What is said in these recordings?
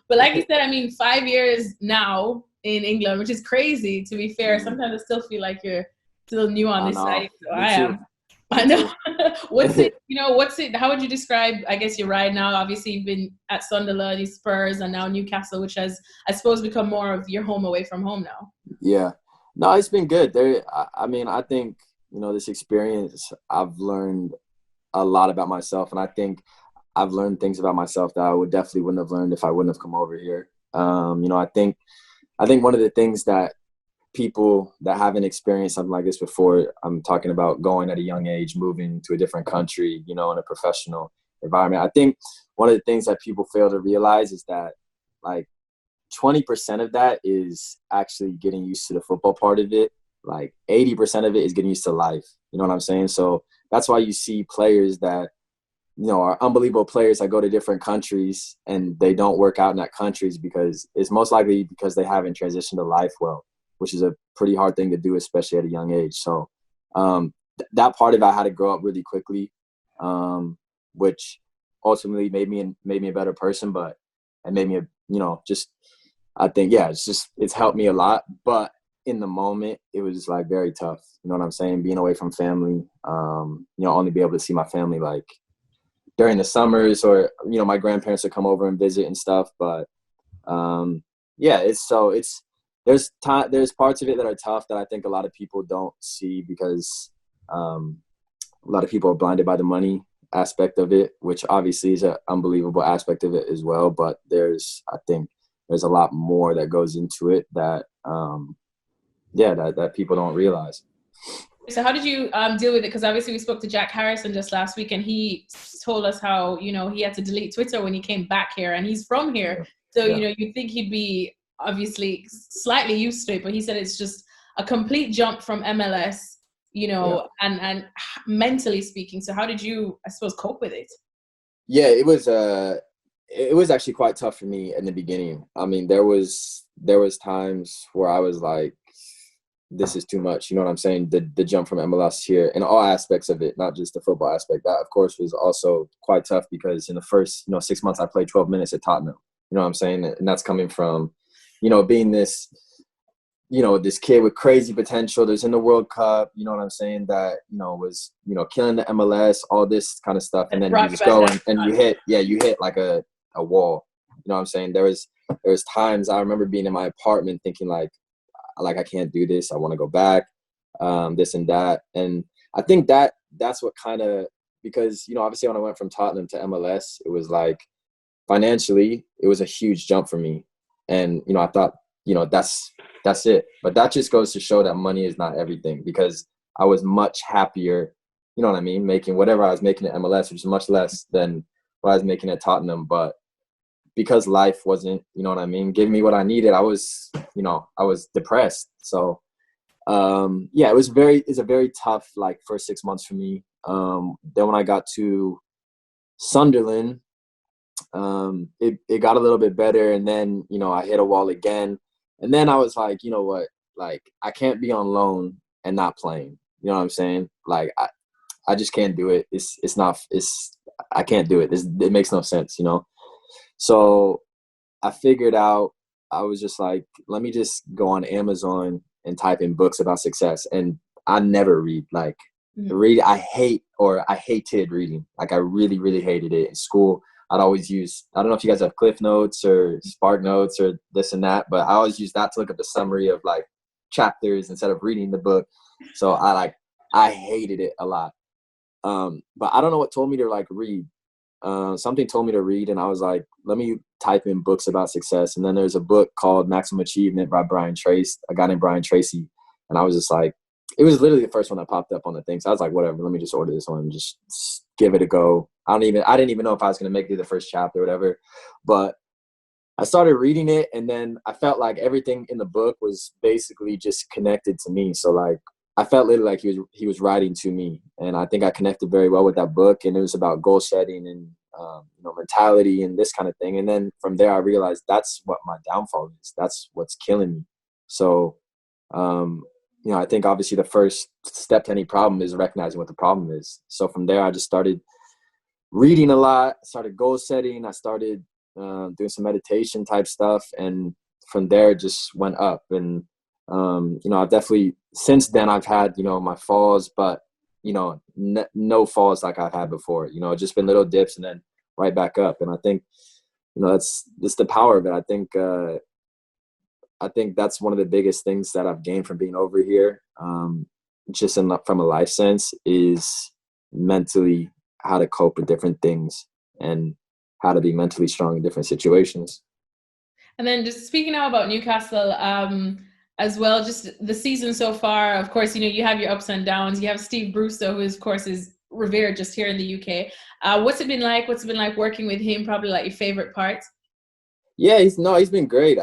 But like you said, I mean, 5 years now in England, which is crazy, to be fair. Sometimes I still feel like you're still new on I this know. side. So Me I too. am. I Me know. too. How would you describe, I guess, your ride now? Obviously, you've been at Sunderland, Spurs, and now Newcastle, which has, I suppose, become more of your home away from home now. Yeah. No, it's been good. I mean, I think, this experience, I've learned a lot about myself. And I think I've learned things about myself that I wouldn't have learned if I wouldn't have come over here. I think one of the things that people that haven't experienced something like this before, I'm talking about going at a young age, moving to a different country, in a professional environment. I think one of the things that people fail to realize is that like 20% of that is actually getting used to the football part of it. Like 80% of it is getting used to life. You know what I'm saying? So that's why you see players that, are unbelievable players that go to different countries and they don't work out in that countries because it's most likely because they haven't transitioned to life well, which is a pretty hard thing to do, especially at a young age. So that part of it, I had to grow up really quickly, which ultimately made me a better person, and made me I think, it's helped me a lot. But in the moment, it was like very tough. You know what I'm saying? Being away from family, only be able to see my family like during the summers, or, my grandparents would come over and visit and stuff. But there's parts of it that are tough that I think a lot of people don't see because a lot of people are blinded by the money aspect of it, which obviously is an unbelievable aspect of it as well. But I think there's a lot more that goes into it that that people don't realize. So how did you deal with it? Because obviously we spoke to Jack Harrison just last week, and he told us how, he had to delete Twitter when he came back here, and he's from here. So, you'd think he'd be obviously slightly used to it, but he said it's just a complete jump from MLS, and mentally speaking. So how did you, I suppose, cope with it? Yeah, it was actually quite tough for me in the beginning. I mean, there was times where I was like, this is too much. You know what I'm saying? The jump from MLS here in all aspects of it, not just the football aspect. That, of course, was also quite tough because in the first, 6 months, I played 12 minutes at Tottenham. You know what I'm saying? And that's coming from, being this, this kid with crazy potential. There's in the World Cup, you know what I'm saying? That, was, killing the MLS, all this kind of stuff. And then you just go and you hit like a wall. You know what I'm saying? There was times I remember being in my apartment thinking like I can't do this. I want to go back, this and that. And I think that's what kind of, because, obviously when I went from Tottenham to MLS, it was like financially, it was a huge jump for me. And, I thought, that's it. But that just goes to show that money is not everything, because I was much happier, you know what I mean, making whatever I was making at MLS, which is much less than what I was making at Tottenham. But because life wasn't, you know what I mean, giving me what I needed, I was depressed. So, it's a very tough, like, first 6 months for me. Then when I got to Sunderland, it got a little bit better. And then, I hit a wall again. And then I was like, you know what, like, I can't be on loan and not playing. You know what I'm saying? Like, I just can't do it. I can't do it. It makes no sense, So I figured out, I was just like, let me just go on Amazon and type in books about success. And I never read. Like, I hated reading. Like, I really, really hated it in school. I'd always use, I don't know if you guys have Cliff Notes or Spark Notes or this and that, but I always use that to look up the summary of like chapters instead of reading the book. So I hated it a lot. But I don't know what told me to like read. Something told me to read, and I was like, let me type in books about success. And then there's a book called Maximum Achievement by a guy named Brian Tracy. And I was just like, it was literally the first one that popped up on the thing. So I was like, whatever, let me just order this one and just give it a go. I didn't even know if I was going to make it to the first chapter or whatever. But I started reading it, and then I felt like everything in the book was basically just connected to me. So like, I felt literally like he was writing to me, and I think I connected very well with that book. And it was about goal setting and mentality and this kind of thing. And then from there, I realized that's what my downfall is. That's what's killing me. So, I think obviously the first step to any problem is recognizing what the problem is. So from there, I just started reading a lot. I started goal setting. I started doing some meditation type stuff, and from there it just went up. And I've definitely since then I've had my falls, but no falls like I've had before. Just been little dips and then right back up. And I think that's the power of it. I think that's one of the biggest things that I've gained from being over here, just from a life sense, is mentally how to cope with different things and how to be mentally strong in different situations. And then just speaking now about Newcastle, as well, just the season so far, of course, you have your ups and downs. You have Steve Brewster, who of course is revered just here in the UK. What's it been like? What's it been like working with him? Probably like your favorite part? Yeah, he's been great.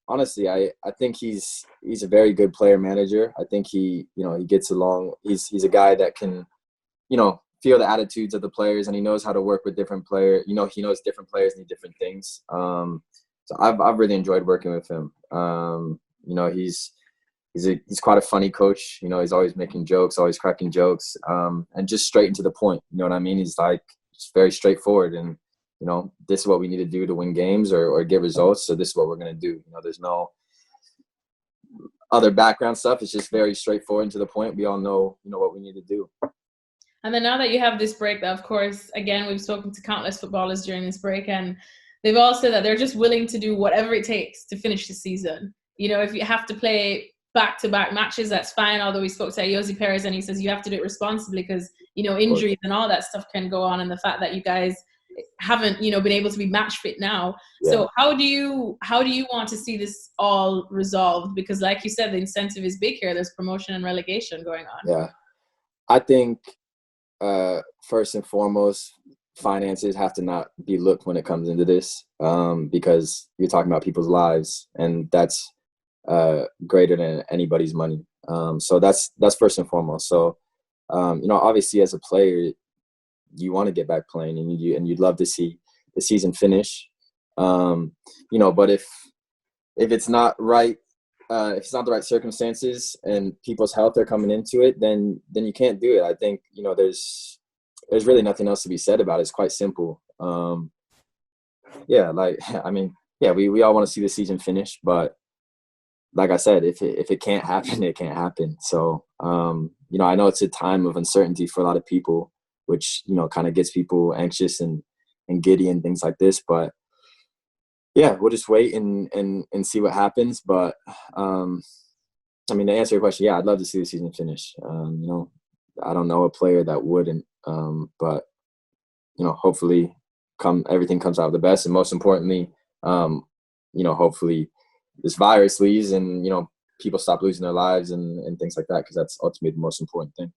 Honestly, I think he's a very good player manager. I think he gets along. He's a guy that can, feel the attitudes of the players, and he knows how to work with different players. He knows different players need different things. So I've really enjoyed working with him. He's quite a funny coach. He's always making jokes, always cracking jokes, and just straight and to the point. You know what I mean? He's like just very straightforward, and this is what we need to do to win games or get results. So this is what we're going to do. There's no other background stuff. It's just very straightforward and to the point. We all know, what we need to do. And then now that you have this break, of course, again, we've spoken to countless footballers during this break, and they've all said that they're just willing to do whatever it takes to finish the season. If you have to play back-to-back matches, that's fine. Although we spoke to Ayoze Perez and he says you have to do it responsibly because, injuries and all that stuff can go on, and the fact that you guys haven't, been able to be match fit now. Yeah. So how do you want to see this all resolved? Because like you said, the incentive is big here. There's promotion and relegation going on. Yeah. I think first and foremost, finances have to not be looked when it comes into this, because you're talking about people's lives, and that's greater than anybody's money. So that's first and foremost. So, obviously as a player, you want to get back playing, and you'd love to see the season finish. But if it's not right, if it's not the right circumstances and people's health are coming into it, then you can't do it. I think, there's really nothing else to be said about it. It's quite simple. We all want to see the season finish, but like I said, if it can't happen, it can't happen. So, I know it's a time of uncertainty for a lot of people, which, kind of gets people anxious and giddy and things like this. But yeah, we'll just wait and see what happens. But, to answer your question, yeah, I'd love to see the season finish. I don't know a player that wouldn't, but, hopefully everything comes out the best. And most importantly, hopefully this virus leaves and, people stop losing their lives and things like that, because that's ultimately the most important thing.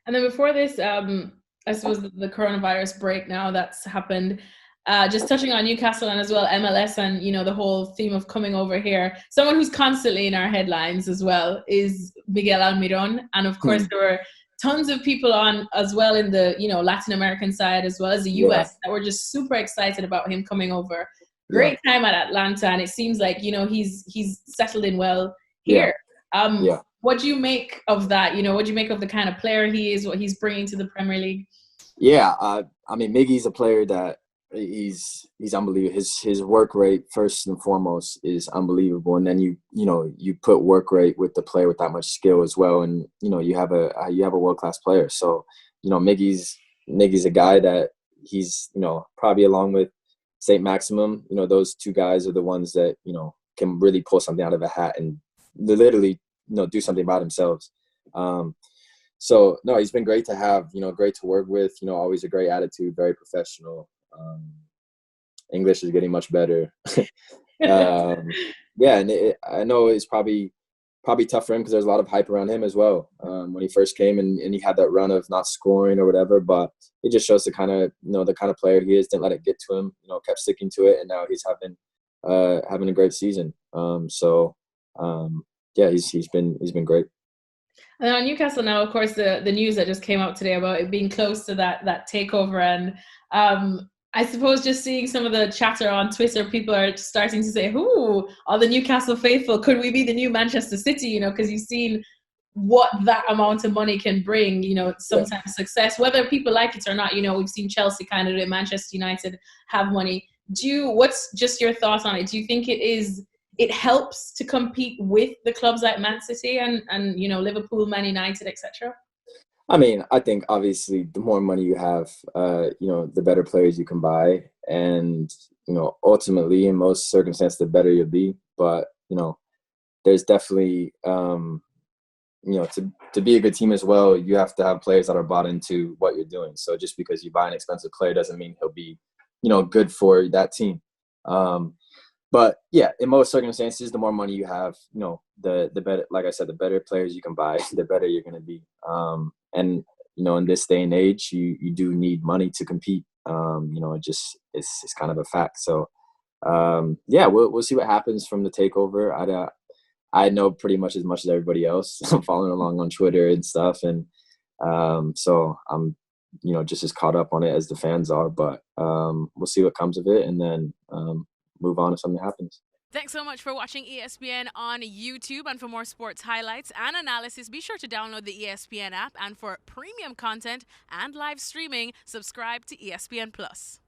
And then before this, I suppose the coronavirus break now that's happened, just touching on Newcastle and as well MLS and, the whole theme of coming over here. Someone who's constantly in our headlines as well is Miguel Almiron. And of course, there were tons of people on as well in the, Latin American side as well as the US that were just super excited about him coming over. Great time at Atlanta. And it seems like, he's settled in well here. What do you make of that? What do you make of the kind of player he is, what he's bringing to the Premier League? Yeah, Miggy's a player that he's unbelievable. His work rate, first and foremost, is unbelievable. And then you put work rate with the player with that much skill as well, and you have a world-class player. So Miggy's a guy that he's probably along with Saint Maximum. Those two guys are the ones that can really pull something out of a hat and literally do something about themselves. So no, he's been great to have, great to work with, always a great attitude, very professional. English is getting much better. And I know it's probably tough for him because there's a lot of hype around him as well. When he first came and he had that run of not scoring or whatever, but it just shows the kind of player he is. Didn't let it get to him, kept sticking to it, and now he's having a great season. He's been great. And on Newcastle now, of course, the news that just came out today about it being close to that takeover, and I suppose just seeing some of the chatter on Twitter, people are starting to say, "Who are the Newcastle faithful? Could we be the new Manchester City?" Because you've seen what that amount of money can bring. Sometimes success, whether people like it or not. We've seen Chelsea kind of do it, Manchester United have money. What's just your thoughts on it? Do you think it helps to compete with the clubs like Man City and you know, Liverpool, Man United, etc.? I mean, I think obviously the more money you have, you know, the better players you can buy, and you know, ultimately in most circumstances, the better you'll be. But you know, there's definitely, you know, to be a good team as well, you have to have players that are bought into what you're doing. So just because you buy an expensive player doesn't mean he'll be, you know, good for that team. But yeah, in most circumstances, the more money you have, you know, the better. Like I said, the better players you can buy, the better you're going to be. And you know, in this day and age, you do need money to compete. You know, it's kind of a fact. So yeah, we'll see what happens from the takeover. I know pretty much as everybody else. I'm following along on Twitter and stuff, and so I'm, you know, just as caught up on it as the fans are. But we'll see what comes of it, and then move on if something happens. Thanks so much for watching ESPN on YouTube. And for more sports highlights and analysis, be sure to download the ESPN app. And for premium content and live streaming, subscribe to ESPN Plus.